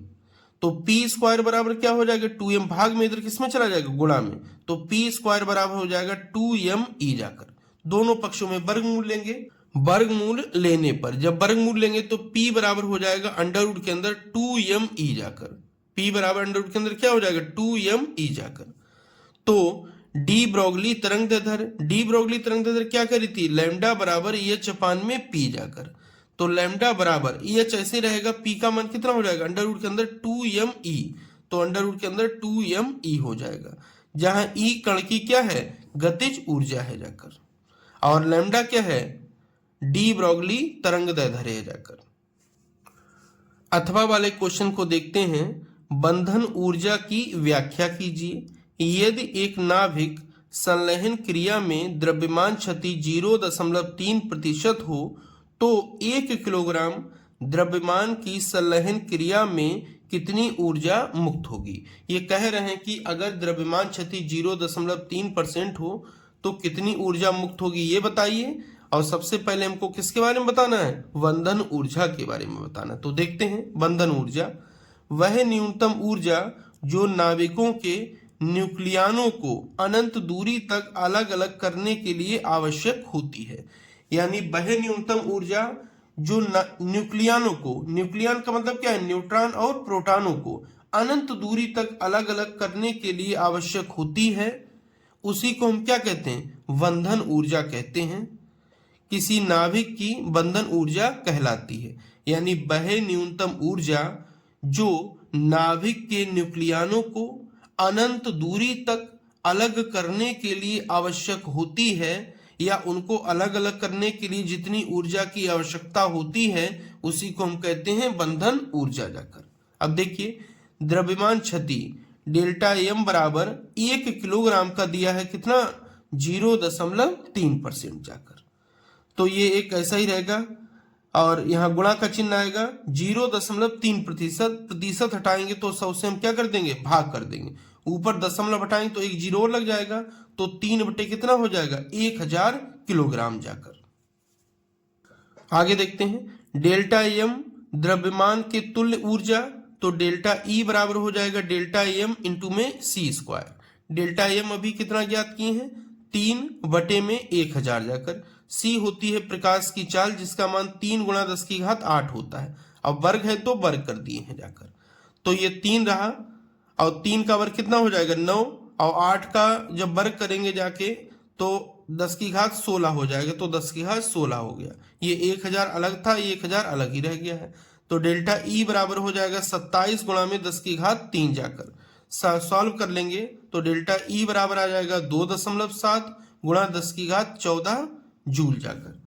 तो P स्क्वायर बराबर क्या हो जाएगा? 2m, भाग में इधर किसमें चला जाएगा? गुणा में, तो P स्क्वायर बराबर हो जाएगा 2me जाकर। दोनों पक्षों में वर्गमूल लेंगे, वर्गमूल लेने पर जब वर्गमूल लेंगे तो P बराबर हो जाएगा अंडर रूट के अंदर 2me जाकर। P बराबर अंडर रूट के अंदर क्या हो जाएगा? 2me जाकर। तो डी ब्रोगली तरंग दैर्ध्य क्या करी थी? लैम्डा बराबर h अपान में P जाकर, तो लैम्डा बराबर h ऐसे रहेगा, P का मान कितना हो जाएगा? अंडर रूट के अंदर 2me, तो अंडर रूट के अंदर 2me हो जाएगा, जहां E कण की क्या है? गतिज ऊर्जा है जाकर, और लैम्डा क्या है? डी ब्रोगली तरंग दैर्ध्य है जाकर। अथवा वाले क्वेश्चन को देखते हैं। बंधन ऊर्जा की व्याख्या कीजिए। यदि एक नाभिक संलयन क्रिया में द्रव्यमान क्षति 0.3% हो तो 1 किलोग्राम द्रव्यमान की संलयन क्रिया में कितनी ऊर्जा मुक्त होगी? ये कह रहे हैं कि अगर द्रव्यमान क्षति 0.3% हो तो कितनी ऊर्जा मुक्त होगी, ये बताइए। और सबसे पहले हमको किसके बारे में बताना है? बंधन ऊर्जा के बारे में बताना। तो देखते हैं, बंधन ऊर्जा वह न्यूनतम ऊर्जा जो नाविकों के न्यूक्लियनों को अनंत दूरी तक अलग अलग करने के लिए आवश्यक होती है। यानी वह न्यूनतम ऊर्जा जो न्यूक्लियनों को, न्यूक्लियन का मतलब क्या है? न्यूट्रॉन और प्रोटॉनों को अनंत दूरी तक अलग अलग करने के लिए आवश्यक होती है, उसी को हम क्या कहते हैं? बंधन ऊर्जा कहते हैं। किसी नाभिक की बंधन ऊर्जा कहलाती है। यानी वह न्यूनतम ऊर्जा जो नाभिक के न्यूक्लियनों को अनंत दूरी तक अलग करने के लिए आवश्यक होती है, या उनको अलग अलग करने के लिए जितनी ऊर्जा की आवश्यकता होती है, उसी को हम कहते हैं बंधन ऊर्जा जाकर। अब देखिए, द्रव्यमान क्षति डेल्टा एम बराबर 1 किलोग्राम का दिया है, कितना? 0.3% जाकर, तो ये एक ऐसा ही रहेगा, और यहाँ गुणा का चिन्ह आएगा। 0.3%, प्रतिशत हटाएंगे तो 100 से हम क्या कर देंगे? भाग कर देंगे। ऊपर दशमलव हटाएंगे तो एक जीरो और लग जाएगा, तो 3 बटे कितना हो जाएगा? 1000 किलोग्राम जाकर। आगे देखते हैं, डेल्टा एम द्रव्यमान के तुल्य ऊर्जा, तो डेल्टा ई बराबर हो जाएगा डेल्टा एम इंटू में सी स्क्वायर। डेल्टा एम अभी कितना ज्ञात किए हैं? 3 बटे में 1000 जाकर। सी होती है प्रकाश की चाल, जिसका मान 3 × 10⁸ होता है। अब वर्ग है तो वर्ग कर दिए हैं जाकर, तो ये 3 रहा, और 3 का वर्ग कितना हो जाएगा? 9, और 8 का जब वर्ग करेंगे जाके तो 10⁻16 हो जाएगा, तो 10⁻16 हो गया। ये 1000 अलग था, 1000 अलग ही रह गया है। तो डेल्टा ई बराबर हो जाएगा 27 गुणा में 10 की घात 3 जाकर सॉल्व कर लेंगे तो डेल्टा ई बराबर आ जाएगा 2.7 गुणा 10 की घात 14 जूल जाकर।